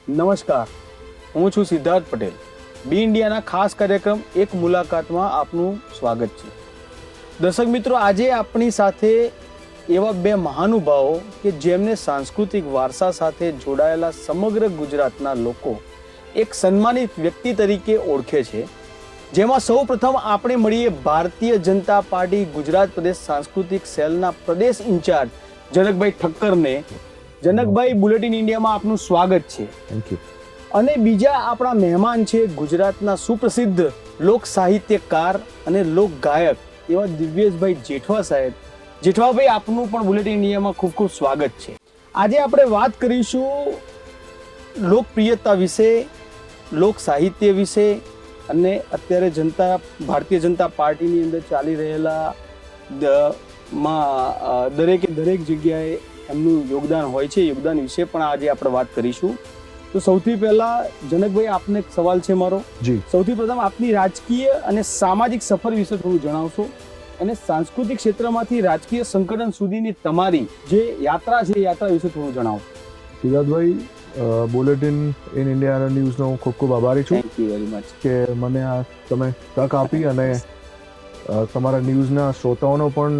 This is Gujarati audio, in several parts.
નમસ્કાર, હું છું સિદ્ધાર્થ પટેલ. બી ઇન્ડિયાના ખાસ કાર્યક્રમ એક મુલાકાતમાં આપનું સ્વાગત છે. દર્શક મિત્રો, આજે આપણી સાથે એવા બે મહાનુભાવો કે જેમને સાંસ્કૃતિક વારસા સાથે જોડાયેલા સમગ્ર ગુજરાતના લોકો એક સન્માનિત વ્યક્તિ તરીકે ઓળખે છે. જેમાં સૌ પ્રથમ આપણે મળીએ ભારતીય જનતા પાર્ટી ગુજરાત પ્રદેશ સાંસ્કૃતિક સેલના પ્રદેશ ઇન્ચાર્જ જનકભાઈ ઠક્કરને. જનકભાઈ, બુલેટિન ઇન્ડિયામાં આપનું સ્વાગત છે. Thank you. અને બીજા આપણા મહેમાન છે ગુજરાતના સુપ્રસિદ્ધ લોક સાહિત્યકાર અને લોક ગાયક એવા દિવ્યેશભાઈ જેઠવા સાહેબ. જેઠવાભાઈ, આપનું પણ બુલેટિન ઇન્ડિયામાં ખૂબ ખૂબ સ્વાગત છે. આજે આપણે વાત કરીશું લોકપ્રિયતા વિશે, લોક સાહિત્ય વિશે અને અત્યારે ભારતીય જનતા પાર્ટીની અંદર ચાલી રહેલા દરેકે દરેક જગ્યાએ એમનું યોગદાન હોય છે. યોગદાન વિશે પણ આજે આપણે વાત કરીશું. તો સૌથી પહેલા જનકભાઈ, આપને એક સવાલ છે મારો. જી. સૌથી પ્રથમ આપની રાજકીય અને સામાજિક સફર વિશે થોડું જણાવશો અને સાંસ્કૃતિક ક્ષેત્રમાંથી રાજકીય સંગઠન સુધીની તમારી જે યાત્રા છે, યાત્રા વિશે થોડું જણાવો. સિદ્ધાર્થભાઈ, બુલેટિન ઇન ઇન્ડિયા ન્યૂઝનો ખૂબ ખૂબ આભારી છું. થેન્ક યુ વેરી મચ કે મને આ તમે તક આપી અને તમારા ન્યૂઝના શ્રોતાઓનો પણ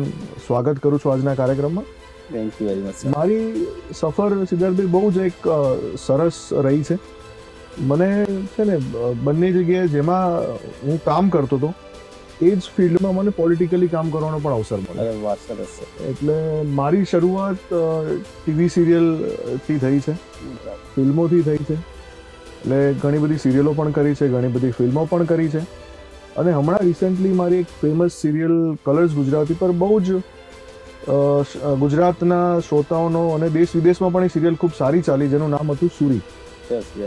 સ્વાગત કરું છું આજના કાર્યક્રમમાં. Thank you very much. મારી સફર સિદ્ધાર્થભાઈ બહુ જ એક સરસ રહી છે. મને છે ને બંને જગ્યાએ જેમાં હું કામ કરતો હતો એ જ ફિલ્ડમાં મને પોલિટિકલી કામ કરવાનો પણ અવસર મળ્યો. અરે વાહ, સરસ. એટલે મારી શરૂઆત ટીવી સિરિયલથી થઈ છે, ફિલ્મોથી થઈ છે. એટલે ઘણી બધી સિરિયલો પણ કરી છે, ઘણી બધી ફિલ્મો પણ કરી છે. અને હમણાં રિસેન્ટલી મારી એક ફેમસ સિરિયલ કલર્સ ગુજરાતી પર બહુ જ ગુજરાતના શ્રોતાઓનો અને દેશ વિદેશમાં પણ એ સિરિયલ ખૂબ સારી ચાલી, જેનું નામ હતું સુરી.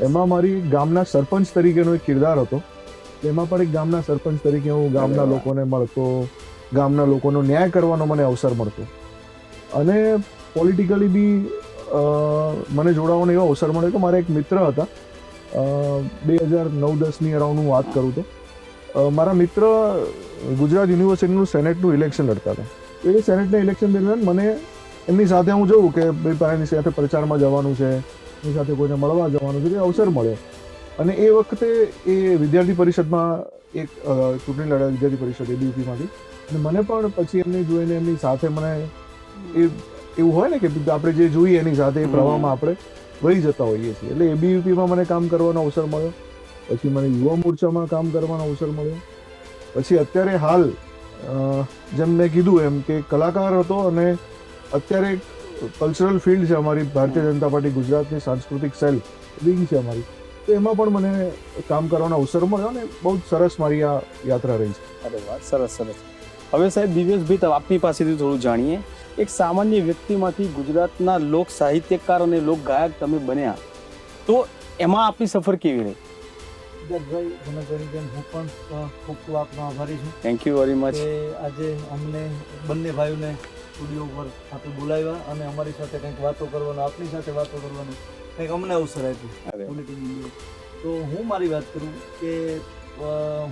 એમાં મારી ગામના સરપંચ તરીકેનો એક કિરદાર હતો. એમાં પણ એક ગામના સરપંચ તરીકે હું ગામના લોકોને મળતો, ગામના લોકોનો ન્યાય કરવાનો મને અવસર મળતો. અને પોલિટિકલી બી મને જોડાવાનો એવો અવસર મળ્યો કે મારા એક મિત્ર હતા, 2009-10ની અરાઉન્ડ હું વાત કરું તો મારા મિત્ર ગુજરાત યુનિવર્સિટીનું સેનેટનું ઇલેક્શન લડતા હતા. એ સેનેટના ઇલેક્શન દરમિયાન મને એમની સાથે હું જોઉં કે ભાઈ એની સાથે પ્રચારમાં જવાનું છે, એની સાથે કોઈને મળવા જવાનું છે, એ અવસર મળ્યો. અને એ વખતે એ વિદ્યાર્થી પરિષદમાં એક ચૂંટણી લડ્યા, વિદ્યાર્થી પરિષદ એબીવીપીમાંથી. અને મને પણ પછી એમને જોઈને એમની સાથે મને એવું હોય ને કે આપણે જે જોઈએ એની સાથે એ પ્રવાહમાં આપણે વહી જતા હોઈએ છીએ. એટલે એબીવીપીમાં મને કામ કરવાનો અવસર મળ્યો. પછી મને યુવા મોરચામાં કામ કરવાનો અવસર મળ્યો. પછી અત્યારે હાલ જેમ મેં કીધું એમ કે કલાકાર હતો અને અત્યારે કલ્ચરલ ફિલ્ડ છે અમારી ભારતીય જનતા પાર્ટી ગુજરાતની સાંસ્કૃતિક સેલ વિંગ છે અમારી. તો એમાં પણ મને કામ કરવાનો અવસર મળ્યો અને બહુ જ સરસ મારી આ યાત્રા રહી છે. અરે વાહ, સરસ સરસ. હવે સાહેબ દિવ્યેશભાઈ, આપની પાસેથી થોડું જાણીએ. એક સામાન્ય વ્યક્તિમાંથી ગુજરાતના લોક સાહિત્યકાર અને લોક ગાયક તમે બન્યા, તો એમાં આપની સફર કેવી રહી? સિદ્ધાર્થભાઈ, જનકભાઈની જેમ હું પણ ખૂબ ખૂબ આપનો આભારી છું. Thank you very much. કે આજે અમને બંને ભાઈઓને સ્ટુડિયો ઉપર આપણે બોલાવ્યા અને અમારી સાથે કંઈક વાતો કરવાનો, આપની સાથે વાતો કરવાનો કંઈક અમને અવસર આપ્યો બુલેટિન ઇન્ડિયા. તો હું મારી વાત કરું કે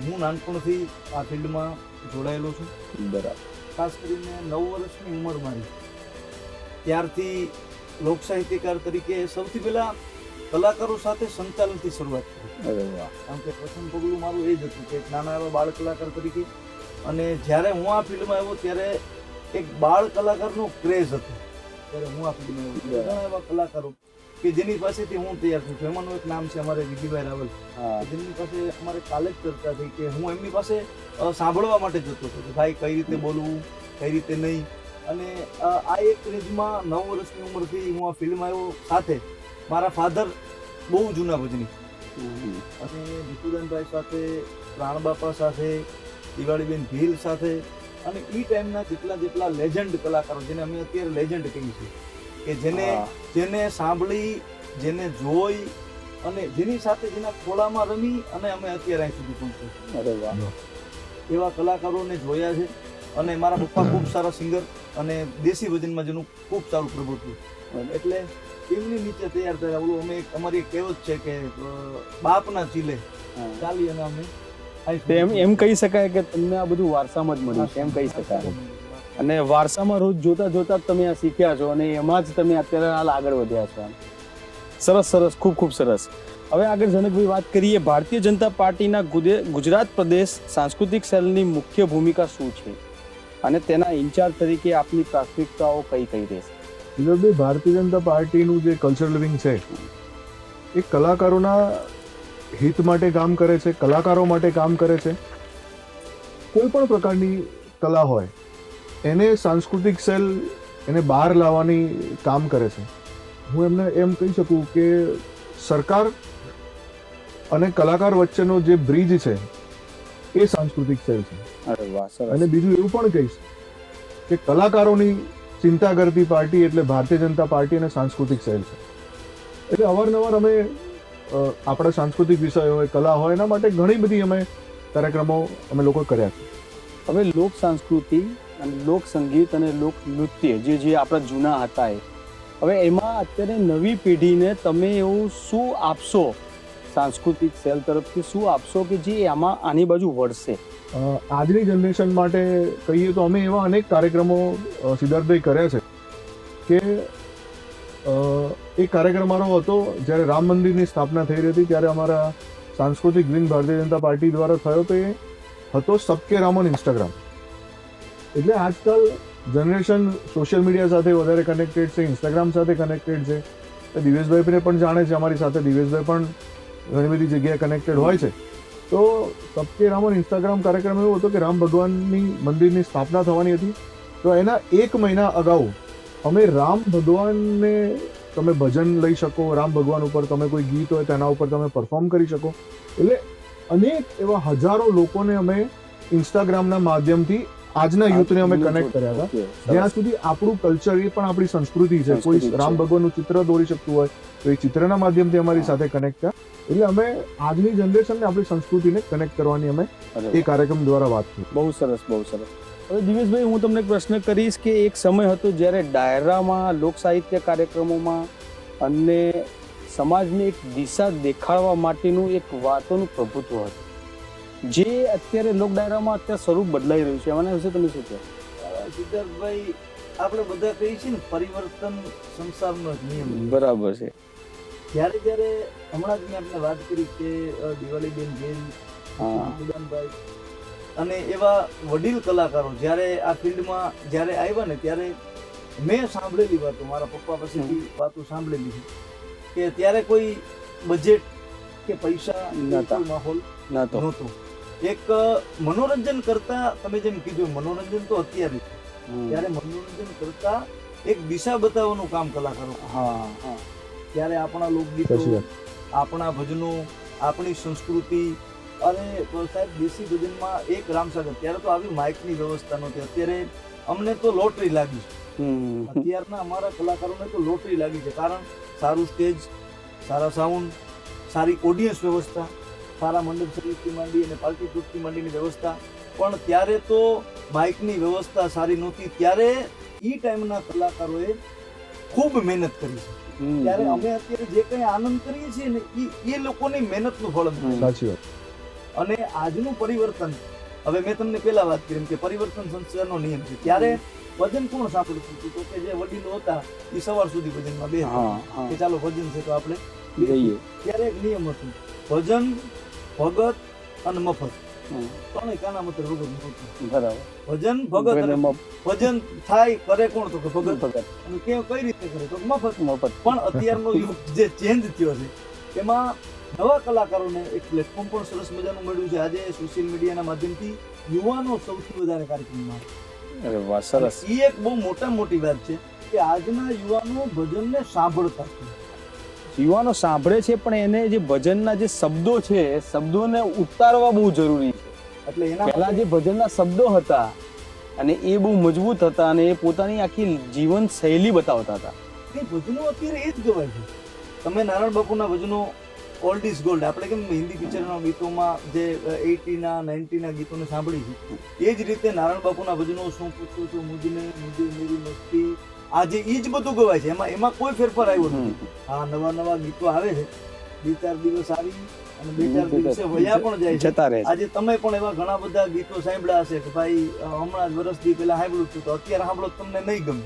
હું નાનપણથી આ ફિલ્ડમાં જોડાયેલો છું. બરાબર. ખાસ કરીને 9 વર્ષની ઉંમર મારી ત્યારથી લોક સાહિત્યકાર તરીકે સૌથી પહેલાં કલાકારો સાથે સંચાલનથી શરૂઆત કરી. અરે વાહ. કારણ કે પ્રથમ પગલું મારું એ જ હતું કે એક નાના એવા બાળ કલાકાર તરીકે. અને જ્યારે હું આ ફિલ્ડમાં આવ્યો ત્યારે એક બાળ કલાકારનો ક્રેઝ હતો. ત્યારે હું આ ફિલ્ડમાં આવ્યો ઘણા એવા કલાકારો કે જેની પાસેથી હું તૈયાર થયું છું. એમાંનું એક નામ છે અમારે વિજયભાઈ રાવલ, જેમની પાસે અમારે કાલે જ ચર્ચા થઈ કે હું એમની પાસે સાંભળવા માટે જતો હતો કે ભાઈ કઈ રીતે બોલવું, કઈ રીતે નહીં. અને આ એક ક્રેઝમાં 9 વર્ષની ઉંમરથી હું આ ફિલ્ડમાં આવ્યો. સાથે મારા ફાધર બહુ જૂના ભજની અને ભીખુદાનભાઈ સાથે, પ્રાણબાપા સાથે, દિવાળીબેન ભીલ સાથે અને એ ટાઈમના જેટલા લેજન્ડ કલાકારો, જેને અમે અત્યારે લેજન્ડ કહીએ છીએ, કે જેને સાંભળી, જેને જોઈ અને જેની સાથે જેના ખોળામાં રમી અને અમે અત્યારે અહીં સુધી પહોંચ્યા. અરે વાહ. એવા કલાકારોને જોયા છે. અને મારા પપ્પા ખૂબ સારા સિંગર અને દેશી ભજનમાં જેનું ખૂબ સારું પ્રભુત્વ. એટલે એમની નીચે તૈયાર થયા. ઓલું અમે અમારી એક કહેવત છે કે બાપના ચીલે ચાલી અને અમે એમ કહી શકાય કે તમને આ બધું વારસામાં જ મળ્યું છે, એમ કહી શકાય. અને વારસામાં રોજ જોતા જોતા તમે આ શીખ્યા છો અને એમાં જ તમે અત્યારે હાલ આગળ વધ્યા છો. સરસ સરસ, ખૂબ ખૂબ સરસ. હવે આગળ જનકભાઈ વાત કરીએ, ભારતીય જનતા પાર્ટીના ગુજરાત પ્રદેશ સાંસ્કૃતિક સેલની મુખ્ય ભૂમિકા શું છે અને તેના ઇન્ચાર્જ તરીકે આપની પ્રાથમિકતાઓ કઈ કઈ રહેશે? વિનોદભાઈ, ભારતીય જનતા પાર્ટીનું જે કલ્ચરલ વિંગ છે એ કલાકારોના હિત માટે કામ કરે છે, કલાકારો માટે કામ કરે છે. કોઈ પણ પ્રકારની કલા હોય એને સાંસ્કૃતિક સેલ એને બહાર લાવવાની કામ કરે છે. હું એમને એમ કહી શકું કે સરકાર અને કલાકાર વચ્ચેનો જે બ્રિજ છે એ સાંસ્કૃતિક સેલ છે. અરે વાહ, સરસ. અને બીજું એવું પણ કહીશ કે કલાકારોની ચિંતા કરતી પાર્ટી એટલે ભારતીય જનતા પાર્ટી અને સાંસ્કૃતિક સેલ છે. એટલે અવારનવાર અમે આપણા સાંસ્કૃતિક વિષય હોય, કલા હોય, એના માટે ઘણી બધી અમે કાર્યક્રમો અમે લોકો કર્યા છે. હવે લોક સંસ્કૃતિ અને લોક સંગીત અને લોક નૃત્ય જે આપણા જૂના હતા હવે એમાં અત્યારે નવી પેઢીને તમે એવું શું આપશો, સાંસ્કૃતિક સેલ તરફથી શું આપશો કે જે આમાં આની બાજુ વળશે? આજની જનરેશન માટે કહીએ તો અમે એવા અનેક કાર્યક્રમો સિદ્ધાર્થભાઈ કર્યા છે કે એક કાર્યક્રમ મારો હતો જ્યારે રામ મંદિરની સ્થાપના થઈ રહી હતી ત્યારે અમારા સાંસ્કૃતિક વિંગ ભારતીય જનતા પાર્ટી દ્વારા થયો તો એ હતો સબકે રામ ઓન ઇન્સ્ટાગ્રામ. એટલે આજકાલ જનરેશન સોશિયલ મીડિયા સાથે વધારે કનેક્ટેડ છે, ઇન્સ્ટાગ્રામ સાથે કનેક્ટેડ છે. દિવેશભાઈને પણ જાણે છે, અમારી સાથે દિવેશભાઈ પણ ઘણી બધી જગ્યાએ કનેક્ટેડ હોય છે. તો સબકે રામ ઓન ઇન્સ્ટાગ્રામ કાર્યક્રમ એવો હતો કે રામ ભગવાનની મંદિરની સ્થાપના થવાની હતી. તો એના 1 મહિના અગાઉ અમે રામ ભગવાનને તમે ભજન લઈ શકો, રામ ભગવાન ઉપર તમે કોઈ ગીત હોય તેના ઉપર તમે પરફોર્મ કરી શકો. એટલે અનેક એવા હજારો લોકોને અમે ઇન્સ્ટાગ્રામના માધ્યમથી આજના યુથને અમે કનેક્ટ કર્યા હતા. જ્યાં સુધી આપણું કલ્ચર એ પણ આપણી સંસ્કૃતિ છે. કોઈ રામ ભગવાનનું ચિત્ર દોરી શકતું હોય તો એ ચિત્રના માધ્યમથી અમારી સાથે કનેક્ટ થયા. એટલે અમે આજની જનરેશનને આપણી સંસ્કૃતિને કનેક્ટ કરવાની અમે એ કાર્યક્રમ દ્વારા વાત કરી. બહુ સરસ, બહુ સરસ. હવે દિવેશભાઈ, હું તમને એક પ્રશ્ન કરીશ કે એક સમય હતો જ્યારે ડાયરામાં, લોક સાહિત્ય કાર્યક્રમોમાં અને સમાજને એક દિશા દેખાડવા માટેનું એક વાતોનું પ્રભુત્વ હતું, જે અત્યારે લોક ડાયરામાં અત્યારે સ્વરૂપ બદલાઈ રહ્યું છે. આના વિશે તમે શું કહો? સિદ્ધાર્થભાઈ, આપણે બધા કહીએ છીએ ને પરિવર્તન સંસારનો એક નિયમ. બરાબર છે. જ્યારે જ્યારે હમણાં જ મેં આપણે વાત કરી કે દિવાળીબેન જૈન, સુદાનભાઈ અને એવા વડીલ કલાકારો જ્યારે આ ફિલ્ડમાં જ્યારે આવ્યા ને ત્યારે મેં સાંભળેલી વાતો, મારા પપ્પા પાસેથી વાતો સાંભળેલી છે કે ત્યારે કોઈ બજેટ કે પૈસા નહોતા, માહોલ નહોતો. એક મનોરંજન કરતા, તમે જેમ કીધું મનોરંજન તો અત્યારે ત્યારે મનોરંજન કરતા એક દિશા બતાવવાનું કામ કલાકારો. હા. ત્યારે આપણા લોકગીતો, આપણા ભજનો, આપણી સંસ્કૃતિ અને સાહેબ દેશી ભજનમાં એક રામસાગર, ત્યારે તો આવી માઇકની વ્યવસ્થા નહોતી. અત્યારે અમને તો લોટરી લાગી છે. અત્યારના અમારા કલાકારોને તો લોટરી લાગી છે. કારણ સારું સ્ટેજ, સારા સાઉન્ડ, સારી ઓડિયન્સ વ્યવસ્થા, સારા મંડપ સર્વિસથી માંડી અને પાર્ટી પ્લોટથી માંડીની વ્યવસ્થા. પણ ત્યારે તો માઇકની વ્યવસ્થા સારી નહોતી. ત્યારે એ ટાઈમના કલાકારોએ ખૂબ મહેનત કરી છે. ત્યારે અમે અત્યારે જે કંઈ આનંદ કરીએ છીએ ને એ લોકોની મહેનતનું ફળ છે. સાચી વાત. અને આજનું પરિવર્તન, હવે મેં તમને પહેલા વાત કરી કે પરિવર્તન સંસારનો નિયમ છે. ત્યારે ભજન કોણ સાંભળતું હતું? તો કે જે વડીલો હતા એ સવાર સુધી ભજનમાં બેસતા કે ચાલો ભજન છે તો આપણે જઈએ. ત્યારે એક નિયમ હતું, ભજન, ભગત અને મફત, ત્રણેય કાના મતર વગર નહોતું. બરાબર. ભજન, ભગત, ભજન થાય કરે કોણ? તો કે ભગત. અને કઈ રીતે કરે? તો મફત. પણ અત્યારનો યુગ જે ચેન્જ થયો છે એમાં નવા કલાકારોને એક પ્લેટફોર્મ પણ સરસ મજાનું મળ્યું છે. આજે સોશિયલ મીડિયાના માધ્યમથી યુવાનો સૌથી વધારે કાર્યક્રમમાં. અરે વાહ, સરસ. એ એક બહુ મોટી વાત છે કે આજના યુવાનો ભજનને સાંભળતા છે. યુવાનો સાંભળે છે પણ એને જે ભજનના જે શબ્દો છે એ શબ્દોને ઉતારવા બહુ જરૂરી છે. એટલે એના પહેલા જે ભજનના શબ્દો હતા અને એ બહુ મજબૂત હતા અને એ પોતાની આખી જીવન શૈલી બતાવતા હતા. એ ભજનો અત્યારે એ જ ગવાય છે. તમે નારાયણ બાપુના ભજનો ઓલ્ડ ઇઝ ગોલ્ડ, આપણે કેમ હિન્દી પિક્ચરના ગીતોમાં જે 80ના 90ના ગીતોને સાંભળી છે એ જ રીતે નારાયણ બાપુના ભજનો, શું પૂછું છું મુજને, મુજે મેરી મસ્તી, આજે એ જ બધું ગવાય છે. એમાં કોઈ ફેરફાર આવ્યો નથી. હા, નવા ગીતો આવે છે, 2-4 દિવસ આવી અને 2-4 દિવસે વયા પણ જાય છે. જતા રહે છે. આજે તમે પણ એવા ઘણા બધા ગીતો સાંભળ્યા હશે કે ભાઈ હમણાં જ વર્ષથી પહેલા સાંભળ્યું હતું તો અત્યારે સાંભળો તો તમને નહીં ગમે,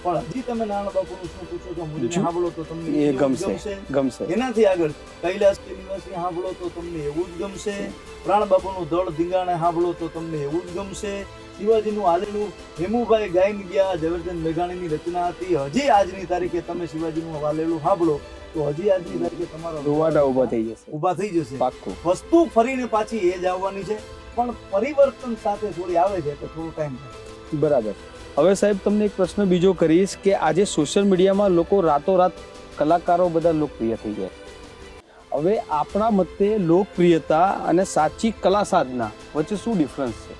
પણ હજી તમે નાના બાપુનું શું પૂછો છો મુજને સાંભળો તો તમને એ એવું જ ગમશે ગમશે. એનાથી આગળ કૈલાસ કે નિવાસી સાંભળો તો તમને એવું જ ગમશે, પ્રાણ બાપુનું દળ ધીંગાણે સાંભળો તો તમને એવું જ ગમશે, શિવાજીનું આલેલું હેમુભાઈ ગાઈને ગયા ઝવેરચંદ મેઘાણીની રચના હતી. હજી આજની તારીખે તમે શિવાજીનું આલેલું સાંભળો તો હજી આજની તારીખે તમારા રૂવાટા ઊભા થઈ જશે. ઊભા થઈ જશે. પાક્કું. વસ્તુ ફરીને પાછી એ જ આવવાની છે, પણ પરિવર્તન સાથે થોડી આવે છે એટલે થોડો ટાઈમ થાય. બરાબર. હવે સાહેબ તમને એક પ્રશ્ન બીજો કરીશ કે આજે સોશિયલ મીડિયામાં લોકો રાતોરાત કલાકારો બધા લોકપ્રિય થઈ ગયા. હવે આપણા મતે લોકપ્રિયતા અને સાચી કલા સાધના વચ્ચે શું ડિફરન્સ છે?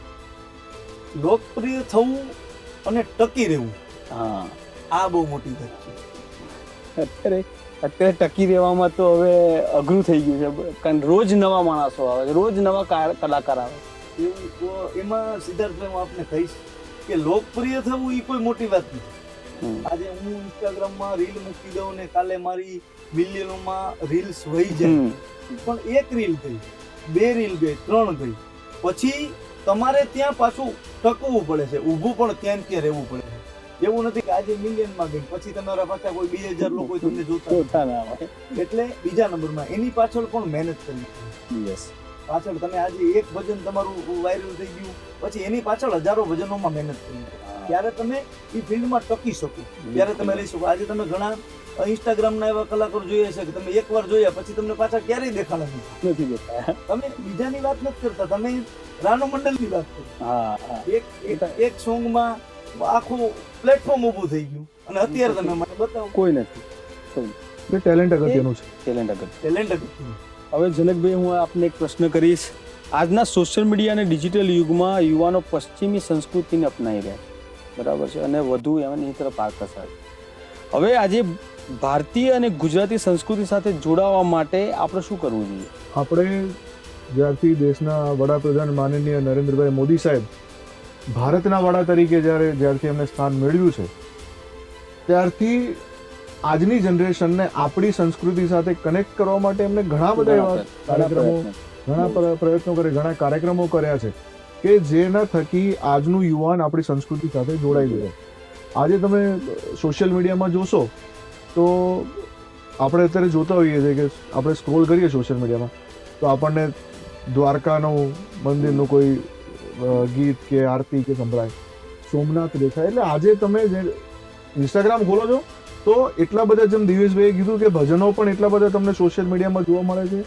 લોકપ્રિય થવું અને ટકી રહેવું હા, આ બહુ મોટી વાત છે. અત્યારે ટકી રહેવામાં તો હવે અઘરું થઈ ગયું છે, કારણ રોજ નવા માણસો આવે છે, રોજ નવા કલાકાર આવે છે. એવું તો એમાં સિદ્ધાર્થભાઈ હું આપને કહીશ કે લોકપ્રિય થવું એ કોઈ મોટી વાત નથી. આજે હું ઇન્સ્ટાગ્રામમાં રીલ મૂકી દઉં ને કાલે મારી મિલિયનોમાં રીલ્સ વહી જાય, પણ એક રીલ ગઈ, 2 રીલ ગઈ, 3 ગઈ, પછી તમારે ત્યાં પાછું ટકવું પડે છે, ઊભું પણ ત્યાં ત્યાં રહેવું પડે છે. એવું નથી કે આજે મિલિયનમાં ગઈ પછી તમારા પાછા કોઈ 2000 લોકો તમને જોતા ના આવે. એટલે બીજા નંબરમાં એની પાછળ પણ મહેનત કરવી પડે. યસ. પાછળ તમે આજે એક ભજન તમારું વાયરલ થઈ ગયું પછી એની પાછળ હજારો ભજનોમાં મહેનત કરવી પડે. ત્યારે તમે એ ફિલ્ડમાં ટકી શકો, ત્યારે તમે રહી શકો. આજે તમે ઘણા ઇન્સ્ટાગ્રામના એવા કલાકારો જોઈએ છે કે તમે એકવાર જોયા પછી તમને પાછા ક્યારેય દેખાડા નથી દેખાયા. તમે બીજાની વાત નથી કરતા, તમે રાનુ મંડલની વાત કરો. હા, એક સોંગમાં આખું પ્લેટફોર્મ ઊભું થઈ ગયું અને અત્યારે તમે મને બતાવો કોઈ નથી. એ ટેલેન્ટ અગત્યનું છે. ટેલેન્ટ અગર. ટેલેન્ટ હતું. હવે જનકભાઈ, હું આપને એક પ્રશ્ન કરીશ. આજના સોશિયલ મીડિયા અને ડિજિટલ યુગમાં યુવાનો પશ્ચિમી સંસ્કૃતિને અપનાવી રહ્યા છે, બરાબર છે, અને વધુ એની તરફ આકર્ષાય છે. હવે આજે ભારતીય અને ગુજરાતી સંસ્કૃતિ સાથે જોડાવા માટે આપણે શું કરવું જોઈએ? આપણે જ્યારથી દેશના વડાપ્રધાન માનનીય નરેન્દ્રભાઈ મોદી સાહેબ ભારતના વડા તરીકે જ્યારથી એમને સ્થાન મેળવ્યું છે ત્યારથી આજની જનરેશનને આપણી સંસ્કૃતિ સાથે કનેક્ટ કરવા માટે એમને ઘણા બધા એવા કાર્યક્રમો, ઘણા પ્રયત્નો કરે, ઘણા કાર્યક્રમો કર્યા છે કે જેના થકી આજનું યુવાન આપણી સંસ્કૃતિ સાથે જોડાઈ ગયું. આજે તમે સોશિયલ મીડિયામાં જોશો તો આપણે અત્યારે જોતા હોઈએ છીએ કે આપણે સ્ક્રોલ કરીએ સોશિયલ મીડિયામાં તો આપણને દ્વારકાનું મંદિરનું કોઈ ગીત કે આરતી કે સંભળાય, સોમનાથ દેખાય. એટલે આજે તમે જે ઇન્સ્ટાગ્રામ ખોલો છો તો એટલા બધા, જેમ દિવેશભાઈએ કીધું કે ભજનો પણ એટલા બધા તમને સોશિયલ મીડિયામાં જોવા મળે છે,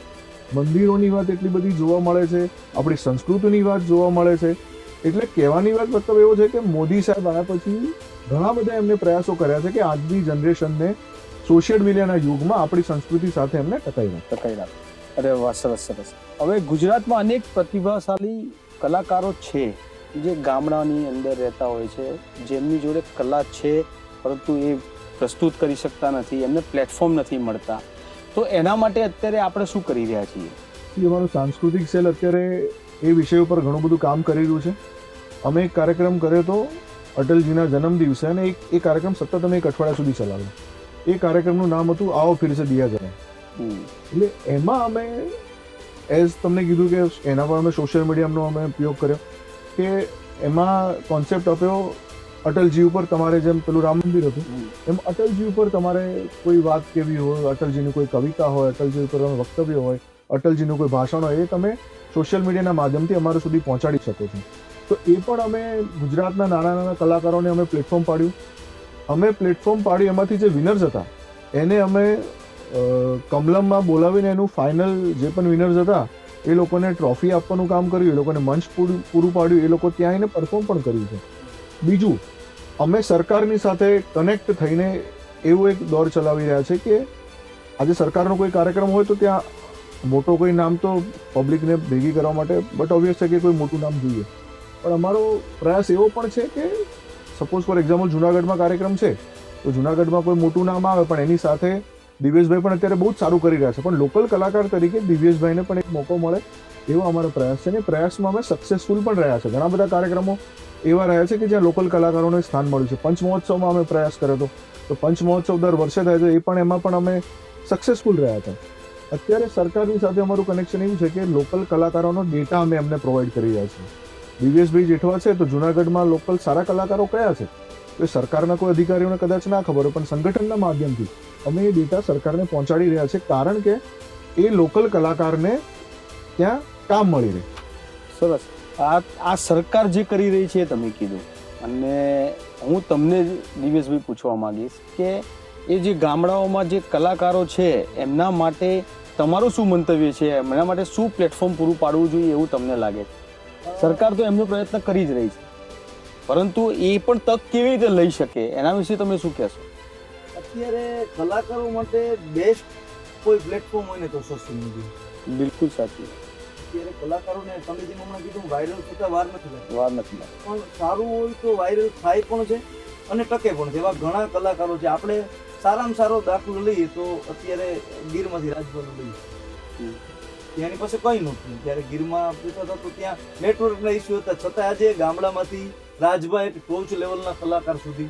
મંદિરોની વાત એટલી બધી જોવા મળે છે, આપણી સંસ્કૃતિની વાત જોવા મળે છે. એટલે કહેવાની વાત મતલબ એવો છે કે મોદી સાહેબ આવ્યા પછી ઘણા બધા એમને પ્રયાસો કર્યા છે કે આજની જનરેશનને સોશિયલ મીડિયાના યુગમાં આપણી સંસ્કૃતિ સાથે એમને ટકાઈ રાખે. અરે વાહ, સરસ સરસ. હવે ગુજરાતમાં અનેક પ્રતિભાશાળી કલાકારો છે જે ગામડાની અંદર રહેતા હોય છે, જેમની જોડે કલા છે પરંતુ એ પ્રસ્તુત કરી શકતા નથી, એમને પ્લેટફોર્મ નથી મળતા. તો એના માટે અત્યારે આપણે શું કરી રહ્યા છીએ? અમારું સાંસ્કૃતિક સેલ અત્યારે એ વિષય ઉપર ઘણું બધું કામ કરી રહ્યું છે. અમે એક કાર્યક્રમ કર્યો હતો અટલજીના જન્મ દિવસે, અને એ કાર્યક્રમ સતત અમે 1 અઠવાડિયા સુધી ચલાવ્યો. એ કાર્યક્રમનું નામ હતું આવો ફિર સે દિયા જલાએ. એટલે એમાં અમે તમને કીધું કે એના પર અમે સોશિયલ મીડિયાનો અમે ઉપયોગ કર્યો કે એમાં કોન્સેપ્ટ આપ્યો અટલજી ઉપર. તમારે જેમ પેલું રામ મંદિર હતું એમ અટલજી ઉપર તમારે કોઈ વાત કેવી હોય, અટલજીની કોઈ કવિતા હોય, અટલજી ઉપર વક્તવ્ય હોય, અટલજીનું કોઈ ભાષણ હોય, એ તમે સોશિયલ મીડિયાના માધ્યમથી અમારા સુધી પહોંચાડી શકો છો. તો એ પણ અમે ગુજરાતના નાના નાના કલાકારોને અમે પ્લેટફોર્મ પાડ્યું. અમે પ્લેટફોર્મ પાડ્યું, એમાંથી જે વિનર્સ હતા એને અમે કમલમમાં બોલાવીને એનું ફાઇનલ જે પણ વિનર્સ હતા એ લોકોને ટ્રોફી આપવાનું કામ કર્યું, એ લોકોને મંચ પૂરું પાડ્યું, એ લોકો ત્યાં આવીને પરફોર્મ પણ કર્યું છે. બીજું, અમે સરકારની સાથે કનેક્ટ થઈને એવું એક દોર ચલાવી રહ્યા છે કે આજે સરકારનો કોઈ કાર્યક્રમ હોય તો ત્યાં મોટો કોઈ નામ તો પબ્લિકને ભેગી કરવા માટે, બટ ઓબ્વિયસ છે કે કોઈ મોટું નામ જોઈએ, પણ અમારો પ્રયાસ એવો પણ છે કે સપોઝ ફોર એક્ઝામ્પલ જુનાગઢમાં કાર્યક્રમ છે તો જુનાગઢમાં કોઈ મોટું નામ આવે પણ એની સાથે દિવ્યેશભાઈ પણ અત્યારે બહુ જ સારું કરી રહ્યા છે, પણ લોકલ કલાકાર તરીકે દિવ્યેશભાઈને પણ એક મોકો મળે એવો અમારો પ્રયાસ છે. અને પ્રયાસમાં અમે સક્સેસફુલ પણ રહ્યા છે. ઘણા બધા કાર્યક્રમો એવા રહ્યા છે કે જ્યાં લોકલ કલાકારોને સ્થાન મળ્યું છે. પંચમહોત્સવમાં અમે પ્રયાસ કર્યો હતો, તો પંચમહોત્સવ દર વર્ષે થાય છે, એ પણ એમાં પણ અમે સક્સેસફુલ રહ્યા હતા. અત્યારે સરકારની સાથે અમારું કનેક્શન એવું છે કે લોકલ કલાકારોનો ડેટા અમે એમને પ્રોવાઈડ કરી રહ્યા છીએ. દિવ્યેશભાઈ જેઠવા છે તો જુનાગઢમાં લોકલ સારા કલાકારો કયા છે તો એ સરકારના કોઈ અધિકારીઓને કદાચ ના ખબર હોય, પણ સંગઠનના માધ્યમથી અમે એ ડેટા સરકારને પહોંચાડી રહ્યા છે, કારણ કે એ લોકલ કલાકારને ત્યાં કામ મળી રહે. સરસ. આ સરકાર જે કરી રહી છે એ તમે કીધું, અને હું તમને દિવેશભાઈ પૂછવા માંગીશ કે એ જે ગામડાઓમાં જે કલાકારો છે એમના માટે તમારું શું મંતવ્ય છે, એમના માટે શું પ્લેટફોર્મ પૂરું પાડવું જોઈએ એવું તમને લાગે છે? સરકાર તો એમનો પ્રયત્ન કરી જ રહી છે, પરંતુ એ પણ તક કેવી રીતે લઈ શકે એના વિશે તમે શું કહેશો? અત્યારે કલાકારો માટે બેસ્ટ કોઈ પ્લેટફોર્મ હોય ને તો સોશિયલ મીડિયા. બિલકુલ સાચી. અત્યારે કલાકારોને તમે જેમ હમણાં કીધું વાયરલ થતા વાર નથી લાગતી, વાર નથી લાગતી. પણ સારું હોય તો વાયરલ થાય પણ છે અને ટકે પણ છે. એવા ઘણા કલાકારો છે. આપણે સારામાં સારો દાખલો લઈએ તો અત્યારે ગીરમાંથી રાજભાઈ લઈએ, ત્યાંની પાસે કંઈ નહોતું. ત્યારે ગીરમાં બેઠા હતા તો ત્યાં નેટવર્કના ઇસ્યુ હતા, છતાં આજે ગામડામાંથી રાજભાઈ એક ટોચ લેવલના કલાકાર સુધી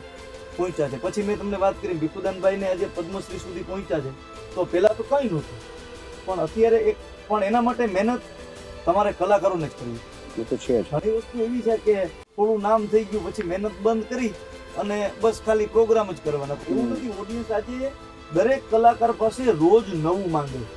પહોંચ્યા છે. પછી મેં તમને વાત કરી ભીખુદાનભાઈને આજે પદ્મશ્રી સુધી પહોંચ્યા છે. તો પહેલા તો કંઈ નહોતું, પણ અત્યારે એક પણ એના માટે મહેનત તમારે કલાકારોને જ કરવી. એ તો છે. ઘણી વસ્તુ એવી છે કે થોડું નામ થઈ ગયું પછી મહેનત બંધ કરી અને બસ ખાલી પ્રોગ્રામ જ કરવાના. એવું નથી. ઓડિયન્સ આજે દરેક કલાકાર પાસે રોજ નવું માંગે છે.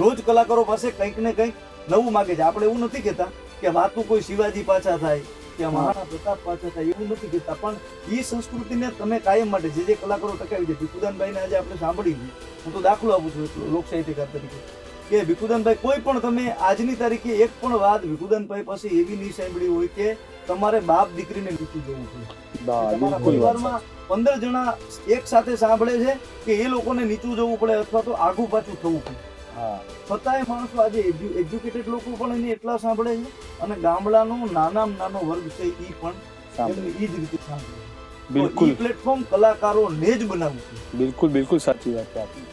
રોજ કલાકારો પાસે કંઈક ને કંઈક નવું માંગે છે. આપણે એવું નથી કહેતા કે વાતું કોઈ શિવાજી પાછા થાય કે મહારાણા પ્રતાપ પાછા થાય, એવું નથી કહેતા, પણ એ સંસ્કૃતિને તમે કાયમ માટે જે કલાકારો ટકાવી છે. ભીખુદાનભાઈને આજે આપણે સાંભળી, હું તો દાખલો આપું છું લોક સાહિત્યકાર તરીકે, કે ભીખુદાનભાઈ કોઈ પણ તમે આજની તારીખે એક પણ વાત ભીખુદાનભાઈ પાસે એવી નહીં સાંભળી હોય કે તમારે બાપ દીકરીને નીચું જવું પડે. તમારા પરિવારમાં 15 જણા એક સાથે સાંભળે છે કે એ લોકોને નીચું જવું પડે અથવા તો આગું પાછું થવું પડે. છતાંય માણસો આજે એજ્યુકેટેડ લોકો પણ એને એટલા સાંભળે છે અને ગામડાનો નાનામાં નાનો વર્ગ છે એ પણ એમની એ જ રીતે સાંભળે. બિલકુલ પ્લેટફોર્મ કલાકારોને જ બનાવવું છે. બિલકુલ સાચી વાત છે આપની.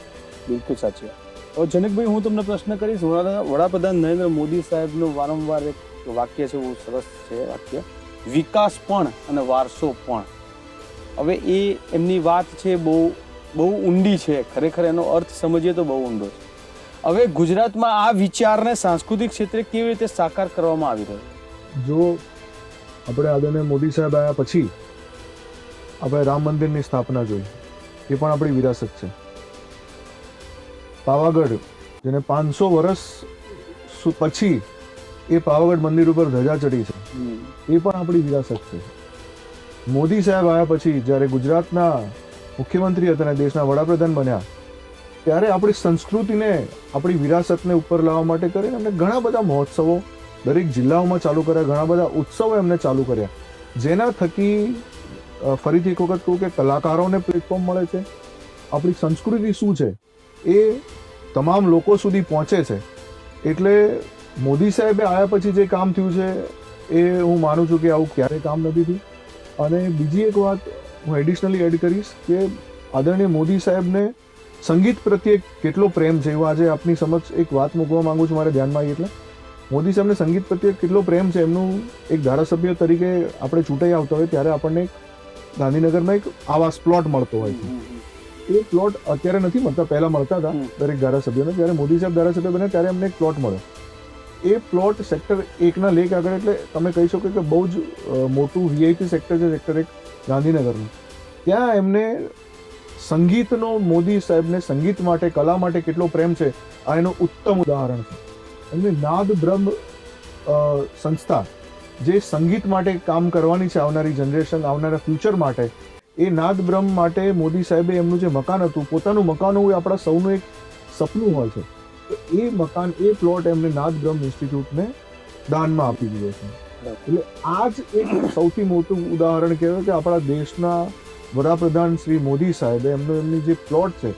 બિલકુલ સાચી વાત. હવે જનકભાઈ, હું તમને પ્રશ્ન કરીશ. વડાપ્રધાન નરેન્દ્ર મોદી સાહેબનું વારંવાર એક વાક્ય છે, બહુ સરસ છે વાક્ય, વિકાસ પણ અને વારસો પણ. હવે એ એમની વાત છે બહુ ઊંડી છે, ખરેખર એનો અર્થ સમજીએ તો બહુ ઊંડો છે. હવે ગુજરાતમાં આ વિચારને સાંસ્કૃતિક ક્ષેત્રે કેવી રીતે સાકાર કરવામાં આવી રહ્યો? જો આપણે આદરણીય મોદી સાહેબ આવ્યા પછી આપણે રામ મંદિરની સ્થાપના જોઈ, એ પણ આપણી વિરાસત છે. પાવાગઢ, જેને 500 વર્ષ પછી એ પાવાગઢ મંદિર ઉપર ધજા ચડી છે, એ પણ આપણી વિરાસત છે. મોદી સાહેબ આવ્યા પછી જ્યારે ગુજરાતના મુખ્યમંત્રી હતા અને દેશના વડાપ્રધાન બન્યા, ત્યારે આપણી સંસ્કૃતિને, આપણી વિરાસતને ઉપર લાવવા માટે કરીને એમને ઘણા બધા મહોત્સવો દરેક જિલ્લાઓમાં ચાલુ કર્યા, ઘણા બધા ઉત્સવો એમને ચાલુ કર્યા, જેના થકી ફરીથી એક વખત કહું કે કલાકારોને પ્લેટફોર્મ મળે છે. આપણી સંસ્કૃતિ શું છે એ તમામ લોકો સુધી પહોંચે છે. એટલે મોદી સાહેબે આવ્યા પછી જે કામ થયું છે એ હું માનું છું કે આવું ક્યારેય કામ નથી થયું. અને બીજી એક વાત હું એડિશનલી એડ કરીશ કે આદરણીય મોદી સાહેબને સંગીત પ્રત્યે કેટલો પ્રેમ છે એવું આજે આપની સમક્ષ એક વાત મૂકવા માંગુ છું, મારે ધ્યાનમાં આવી. એટલે મોદી સાહેબને સંગીત પ્રત્યે કેટલો પ્રેમ છે, એમનું એક ધારાસભ્ય તરીકે આપણે ચૂંટાઈ આવતા હોય ત્યારે આપણને ગાંધીનગરમાં એક આવાસ પ્લોટ મળતો હોય છે. એ પ્લોટ અત્યારે નથી મળતા, પહેલા મળતા હતા દરેક ધારાસભ્યોને. જ્યારે મોદી સાહેબ ધારાસભ્ય બન્યા ત્યારે એમને એક પ્લોટ મળ્યો. એ પ્લોટ સેક્ટર 1ના લેક આગળ, એટલે તમે કહી શકો કે બહુ જ મોટું વીઆઈપી સેક્ટર છે, સેક્ટર 1 ગાંધીનગરનું. ત્યાં એમને સંગીતનો, મોદી સાહેબને સંગીત માટે, કલા માટે કેટલો પ્રેમ છે આ એનું ઉત્તમ ઉદાહરણ છે. એમની નાદ બ્રહ્મ સંસ્થા જે સંગીત માટે કામ કરવાની છે આવનારી જનરેશન, આવનારા ફ્યુચર માટે, એ નાદ બ્રહ્મ માટે મોદી સાહેબે એમનું જે મકાન હતું, પોતાનું મકાન હોય, આપણા સૌનું એક સપનું હોય છે, તો એ મકાન, એ પ્લોટ એમને નાદ બ્રહ્મ ઇન્સ્ટિટ્યૂટને દાનમાં આપી દીધો છે. એટલે આ જ એક સૌથી મોટું ઉદાહરણ કહેવાય કે આપણા દેશના વડાપ્રધાન શ્રી મોદી સાહેબે એમની જે પ્લોટ છે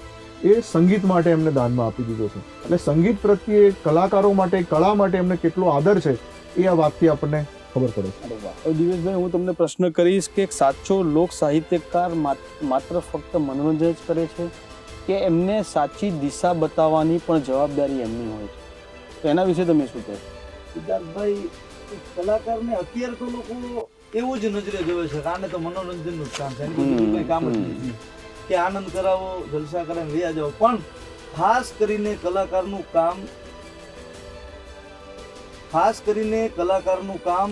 એ સંગીત માટે એમને દાનમાં આપી દીધો છે. એટલે સંગીત પ્રત્યે, કલાકારો માટે, કળા માટે એમને કેટલો આદર છે એ આ વાતથી આપણને ખબર પડે છે. દિવેશભાઈ, હું તમને પ્રશ્ન કરીશ કે એક સાચો લોક સાહિત્યકાર માત્ર ફક્ત મનોરંજન જ કરે છે કે એમને સાચી દિશા બતાવવાની પણ જવાબદારી એમની હોય છે? તો એના વિશે તમે શું કહો? સિદ્ધાર્થભાઈ, કલાકારને અત્યારે તો લોકો એવું જ નજરે જોવે છે, આને તો મનોરંજનનું જ કામ છે, એની બધું કંઈ કામ જ નથી કે આનંદ કરાવો, જલસા કરાવીને વયા જાઓ. પણ ખાસ કરીને કલાકારનું કામ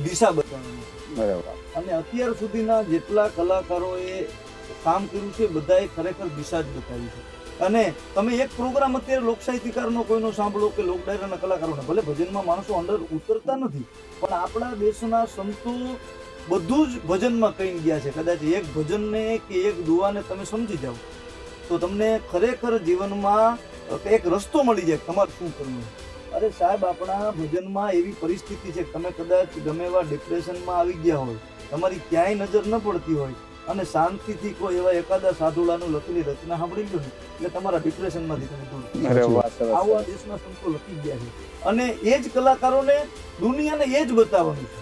દિશા બતાવવાનું છે. બરાબર. અને અત્યાર સુધીના જેટલા કલાકારોએ કામ કર્યું છે બધાએ ખરેખર દિશા જ બતાવી છે. અને તમે એક પ્રોગ્રામ અત્યારે લોક સાહિત્યકારનો કોઈનો સાંભળો કે લોક ડાયરાના કલાકારોને, ભલે ભજનમાં માણસો અંદર ઉતરતા નથી, પણ આપણા દેશના સંતો બધું જ ભજનમાં કહીને ગયા છે. કદાચ એક ભજનને કે એક દુઆને તમે સમજી જાઓ તો તમને ખરેખર જીવનમાં એક રસ્તો મળી જાય તમારે શું કરવું. અરે સાહેબ, આપણા ભજનમાં એવી પરિસ્થિતિ છે કે તમે કદાચ ગમે એવા ડિપ્રેશનમાં આવી ગયા હોય, તમારી ક્યાંય નજર ન પડતી હોય, અને શાંતિથી કોઈ એવા એકાદા સાધુડાનું લખેલી રચના સાંભળી લો ને એટલે તમારા ડિપ્રેશનમાંથી તમે દૂર થઈ અરે જાઓ. વાહ, સરસ. આવા દેશના સંતો લખી ગયા છે. અને એ જ કલાકારોને દુનિયાને એ જ બતાવવાનું છે.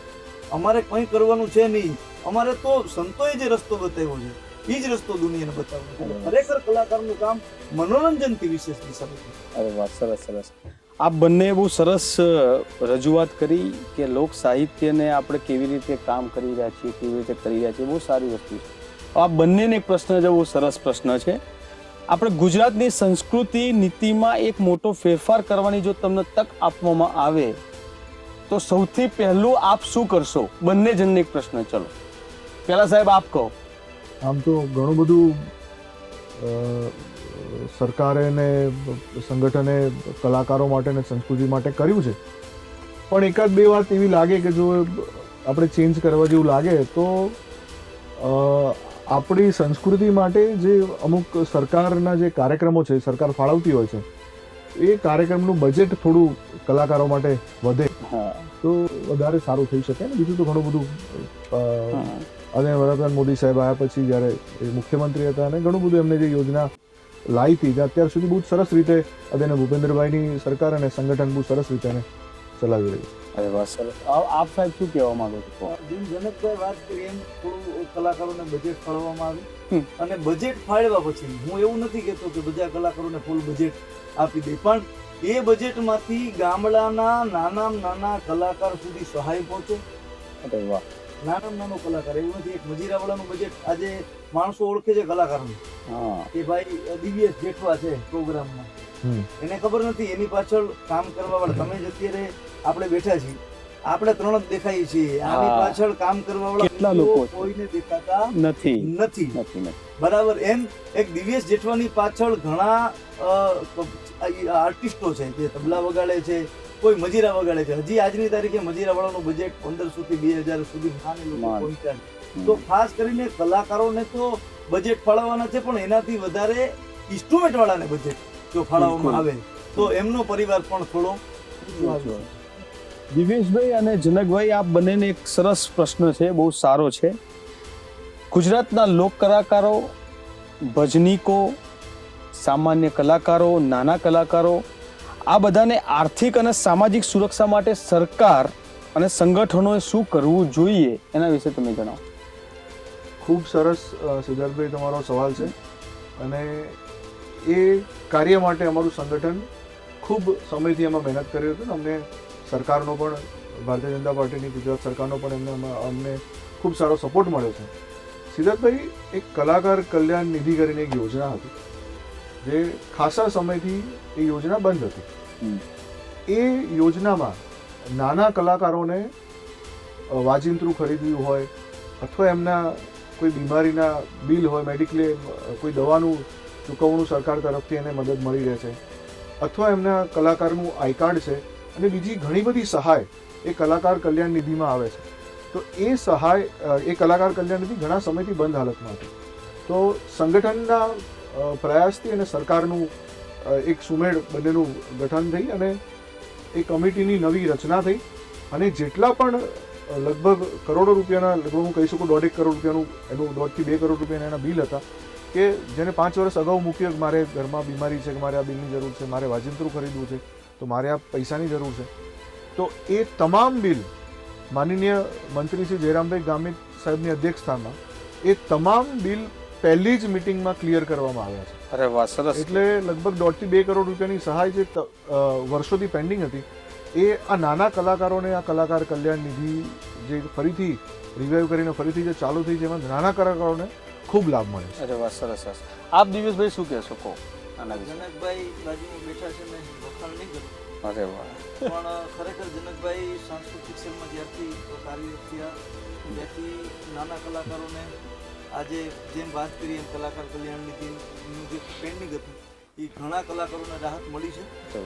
અમારે કંઈ કરવાનું છે નહીં. અમારે તો સંતોએ જે રસ્તો બતાવ્યો છે એ જ રસ્તો દુનિયાને બતાવવાનો છે. ખરેખર કલાકારનું કામ મનોરંજનથી વિશેષ દિશા બતાવે. અરે વાહ, સરસ સરસ. આપ બંને બહુ સરસ રજૂઆત કરી કે લોક સાહિત્યને આપણે કેવી રીતે કામ કરી રહ્યા છીએ, કેવી રીતે કરી રહ્યા છીએ. બહુ સારી વસ્તુ છે. આ બંનેને એક પ્રશ્ન છે, બહુ સરસ પ્રશ્ન છે. આપણે ગુજરાતની સંસ્કૃતિ નીતિમાં એક મોટો ફેરફાર કરવાની જો તમને તક આપવામાં આવે તો સૌથી પહેલું આપ શું કરશો? બંને જણને એક પ્રશ્ન. ચલો પહેલા સાહેબ આપ કહો. આમ તો ઘણું બધું સરકારે ને સંગઠને કલાકારો માટે ને સંસ્કૃતિ માટે કર્યું છે, પણ એકાદ બે વાત એવી લાગે કે જો આપણે ચેન્જ કરવા જેવું લાગે તો આપણી સંસ્કૃતિ માટે જે અમુક સરકારના જે કાર્યક્રમો છે, સરકાર ફાળવતી હોય છે, એ કાર્યક્રમનું બજેટ થોડું કલાકારો માટે વધે તો વધારે સારું થઈ શકે. ને બીજું તો ઘણું બધું અને વડાપ્રધાન મોદી સાહેબ આવ્યા પછી જ્યારે એ મુખ્યમંત્રી હતા અને ઘણું બધું એમને જે યોજના લાવી હતી અત્યાર સુધી બહુ સરસ રીતે અને ભૂપેન્દ્રભાઈની સરકાર અને સંગઠન બહુ સરસ રીતે એને ચલાવી રહ્યું. અરે વાહ, સરસ. આપ સાહેબ શું કહેવા માંગો છો? જેમ જનકભાઈ વાત કરી એમ થોડું કલાકારોને બજેટ ફાળવવામાં આવ્યું. અને બજેટ ફાળવ્યા પછી હું એવું નથી કહેતો કે બધા કલાકારોને ફૂલ બજેટ આપી દે, પણ એ બજેટમાંથી ગામડાના નાના કલાકાર સુધી સહાય પહોંચે. અરે વાહ. નાનો કલાકાર એવું નથી. એક મજીરાવાળાનું બજેટ આજે માણસો ઓળખે છે કલાકારોને કે ભાઈ દિવ્યેશ જેઠવા છે પ્રોગ્રામમાં, એને ખબર નથી એની પાછળ કામ કરવા વાળા તમે જ અત્યારે આપણે બેઠા છીએ, આપણે ત્રણ જ દેખાઈએ છીએ, આની પાછળ કામ કરવા વાળા કેટલા લોકો કોઈને દેખાતા નથી. નથી. બરાબર. એમ એક દિવ્યેશ જેઠવાની પાછળ ઘણા આર્ટિસ્ટો છે જે તબલા વગાડે છે, કોઈ મજીરા વગાડે છે. હજી આજની તારીખે મજીરા વાળાનું બજેટ 1500 થી 2000 સુધી પહોંચ્યા. તો ખાસ કરીને કલાકારોને તો બજેટ ફાળવવાના છે, પણ એનાથી વધારે ઇન્સ્ટ્રુમેન્ટ વાળાને બજેટ જો ફાળવવામાં આવે તો એમનો પરિવાર પણ થોડો દિવ્યેશભાઈ અને જનકભાઈ, આપ બંનેને એક સરસ પ્રશ્ન છે, બહુ સારો છે. ગુજરાતના લોક કલાકારો, ભજનીકો, સામાન્ય કલાકારો, નાના કલાકારો, આ બધાને આર્થિક અને સામાજિક સુરક્ષા માટે સરકાર અને સંગઠનોએ શું કરવું જોઈએ એના વિશે તમે જણાવો. ખૂબ સરસ સિદ્ધાર્થભાઈ તમારો સવાલ છે. અને એ કાર્ય માટે અમારું સંગઠન ખૂબ સમયથી એમાં મહેનત કરી હતી. અમને સરકારનો પણ, ભારતીય જનતા પાર્ટીની ગુજરાત સરકારનો પણ અમને ખૂબ સારો સપોર્ટ મળ્યો છે. સિદ્ધાર્થભાઈ, એક કલાકાર કલ્યાણ નિધિ કરીને એક યોજના હતી જે ખાસા સમયથી એ યોજના બંધ હતી. એ યોજનામાં નાના કલાકારોને વાજિંત્રું ખરીદવું હોય અથવા એમના કોઈ બીમારીના બિલ હોય, મેડિક્લેમ, કોઈ દવાનું ચૂકવણું સરકાર તરફથી એને મદદ મળી રહે છે, અથવા એમના કલાકારનું આઈ કાર્ડ છે અને બીજી ઘણી બધી સહાય એ કલાકાર કલ્યાણ નિધિમાં આવે છે. તો એ સહાય, એ કલાકાર કલ્યાણ નિધિ ઘણા સમયથી બંધ હાલતમાં હતી. તો સંગઠનના પ્રયાસથી અને સરકારનું એક સુમેળ બંનેનું ગઠન થઈ અને એ કમિટીની નવી રચના થઈ અને જેટલા પણ લગભગ કરોડો રૂપિયાના, લગભગ હું કહી શકું 1.5 કરોડ રૂપિયાનું એનું 1.5 થી 2 કરોડ રૂપિયાના એના બિલ હતા કે જેને 5 વર્ષ અગાઉ મૂક્યો કે મારે ઘરમાં બીમારી છે, કે મારે આ બિલની જરૂર છે, મારે વાજિંત્રું ખરીદવું છે, તો મારે આ પૈસાની જરૂર છે. તો એ તમામ બિલ માનનીય મંત્રી શ્રી જયરામભાઈ ગામિત સાહેબની અધ્યક્ષતામાં એ તમામ બિલ પહેલી જ મિટિંગમાં ક્લિયર કરવામાં આવ્યા છે. અરે વાહ, સરસ. એટલે લગભગ 1.5 થી 2 કરોડ રૂપિયાની સહાય જે વર્ષોથી પેન્ડિંગ હતી એ આ નાના કલાકારોને આ કલાકાર કલ્યાણ નિધિ જે ફરીથી રિવાઇવ કરીને ફરીથી જે ચાલુ થઈ છે એમાં નાના કલાકારોને ખૂબ લાભ મળે છે. અરે વાહ, સરસ સરસ. આપ દિવ્યેશભાઈ શું કહેશો? કહો. આના વિશે? જનકભાઈ બાજુમાં બેઠા છે ને વખાણ નહીં કરું, અરે વાહ. પણ ખરેખર જનકભાઈ સાંસ્કૃતિક સેલમાં જ્યારથી કાર્યરત થયા ત્યારથી નાના કલાકારોને આજે જેમ વાત કરી એમ કલાકાર કલ્યાણ નિધિનું જે પેન્ડિંગ હતું એ ઘણા કલાકારોને રાહત મળી છે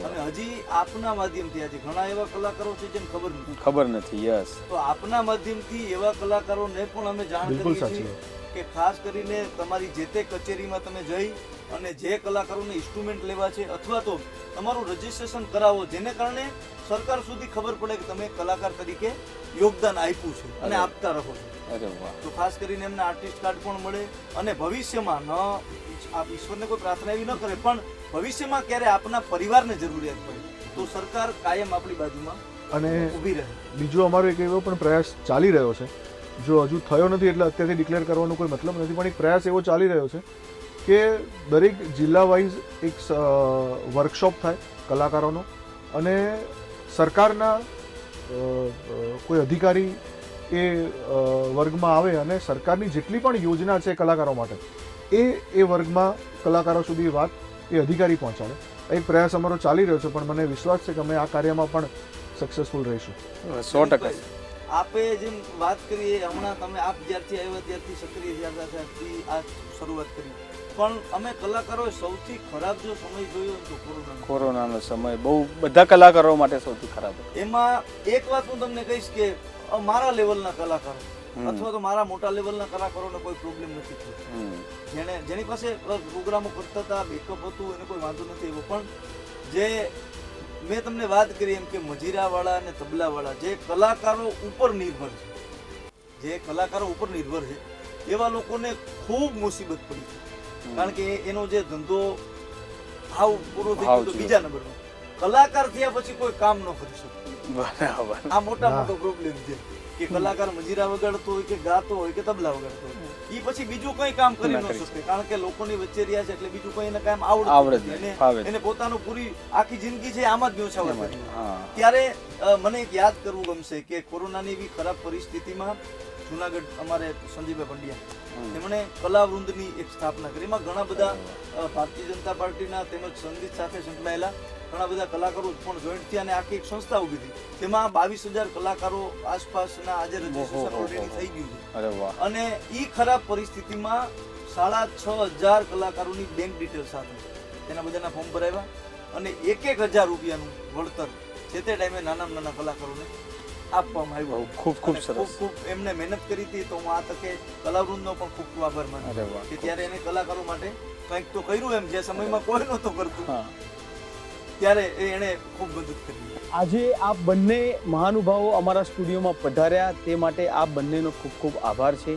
અને હજી આપના માધ્યમથી આજે ઘણા એવા કલાકારો છે જેને ખબર નથી. યસ. તો આપના માધ્યમથી એવા કલાકારોને પણ અમે જાણ બિલકુલ કરીએ સાચી છીએ વાત. કે ખાસ કરીને તમારી જે તે કચેરીમાં તમે જઈ અને જે કલાકારોને ઇન્સ્ટ્રુમેન્ટ લેવા છે અથવા તો તમારું રજીસ્ટ્રેશન કરાવો જેને કારણે સરકાર સુધી ખબર પડે કે તમે કલાકાર તરીકે યોગદાન આપ્યું છે અને આપતા રહો છો. અરે વાહ. તો ખાસ કરીને એમને આર્ટિસ્ટ કાર્ડ પણ મળે અને ભવિષ્યમાં આપ ઈશ્વરને કોઈ પ્રાર્થના એવી ન કરે પણ ભવિષ્યમાં ક્યારે આપના પરિવારને જરૂરિયાત પડે તો સરકાર કાયમ આપણી બાજુમાં અને ઊભી રહે. બીજો અમારો એક એવો પણ પ્રયાસ ચાલી રહ્યો છે, જો હજુ થયો નથી એટલે અત્યારથી ડિક્લેર કરવાનો કોઈ મતલબ નથી, પણ એક પ્રયાસ એવો ચાલી રહ્યો છે કે દરેક જિલ્લા વાઇઝ એક વર્કશોપ થાય કલાકારોનો અને સરકારના કોઈ અધિકારી એ વર્ગમાં આવે અને સરકારની જેટલી પણ યોજના છે કલાકારો માટે એ વર્ગમાં કલાકારો સુધી વાત એ અધિકારી પહોંચાડે. એક પ્રયાસ અમારો ચાલી રહ્યો છે, પણ મને વિશ્વાસ છે કે અમે આ કાર્યમાં પણ સક્સેસફુલ રહીશું. 100%. આપે જેમ વાત કરી હમણાં તમે આપ જ્યારથી આવ્યા ત્યારથી સક્રિય થયા ત્યારથી આ શરૂઆત કરી, પણ અમે કલાકારોએ સૌથી ખરાબ જો સમય જોયો તો કોરોનાનો સમય બહુ બધા કલાકારો માટે સૌથી ખરાબ હતો. એમાં એક વાત હું તમને કહીશ કે મારા લેવલના કલાકારો અથવા તો મારા મોટા લેવલના કલાકારોને કોઈ પ્રોબ્લેમ નથી થયો. જેની પાસે પ્રોગ્રામો કરતા હતા, બેકઅપ હતું, એને કોઈ વાંધો નથી એવો. પણ જે મેં તમને વાત કરી એમ કે મજીરાવાળા અને તબલાવાળા જે કલાકારો ઉપર નિર્ભર છે એવા લોકોને ખૂબ મુસીબત પડી છે. કારણ કે એનો જે ધંધો ભાવ પૂરો થઈ ગયો તો બીજા નંબરનો કલાકાર થયા પછી કોઈ કામ ન કરી શકે. બરાબર. આ મોટો પ્રોબ્લેમ છે કે કલાકાર મજીરા વગાડતો હોય કે ગાતો હોય કે તબલા વગાડતો હોય એ પછી બીજું કઈ કામ કરી ન શકે, કારણ કે લોકોની વચ્ચે રહ્યા છે એટલે બીજું કઈ એને કામ આવડે એને પોતાનું પૂરી આખી જિંદગી છે આમાં જ ન્યોછાવર કરી. ત્યારે મને એક યાદ કરવું ગમશે કે કોરોનાની એવી ખરાબ પરિસ્થિતિમાં જુનાગઢ અમારે સંજયભાઈ પંડ્યા તેમણે કલાવૃંદની એક સ્થાપના કરી. એમાં ઘણા બધા ભારતીય જનતા પાર્ટીના તેમજ સંગીત સાથે સંકળાયેલા ઘણા બધા કલાકારો પણ જોઈન્ટ થયા અને આખી એક સંસ્થા ઉભી થઈ. તેમાં 22,000 કલાકારો આસપાસના આજે રજીસ્ટ્રેશન ઓલરેડી થઈ ગયું છે. અને ઈ ખરાબ પરિસ્થિતિમાં 6,500 કલાકારોની બેંક ડિટેલ સાથે તેના બધાના ફોર્મ ભરાવ્યા અને 1,000 રૂપિયાનું વળતર જે તે ટાઈમે નાના કલાકારોને આપવામાં આવ્યું. ખૂબ સરસ. ખૂબ એમને મહેનત કરી હતી. તો હું આ તકે કલાવૃંદનો પણ ખૂબ આભાર માનું કે ત્યારે એને કલાકારો માટે કંઈક તો કર્યું એમ જે સમયમાં કોઈ નહોતું કરતું ત્યારે એને ખૂબ મદદ કરી. આજે આપ બંને મહાનુભાવો અમારા સ્ટુડિયોમાં પધાર્યા તે માટે આપ બંનેનો ખૂબ ખૂબ આભાર છે.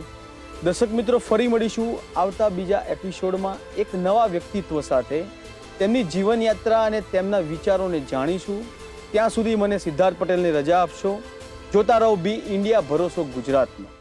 દર્શક મિત્રો, ફરી મળીશું આવતા બીજા એપિસોડમાં એક નવા વ્યક્તિત્વ સાથે. તેમની જીવનયાત્રા અને તેમના વિચારોને જાણીશું. ત્યાં સુધી મને સિદ્ધાર્થ પટેલને રજા આપશો. જોતા રહો બી ઇન્ડિયા, ભરોસો ગુજરાતમાં.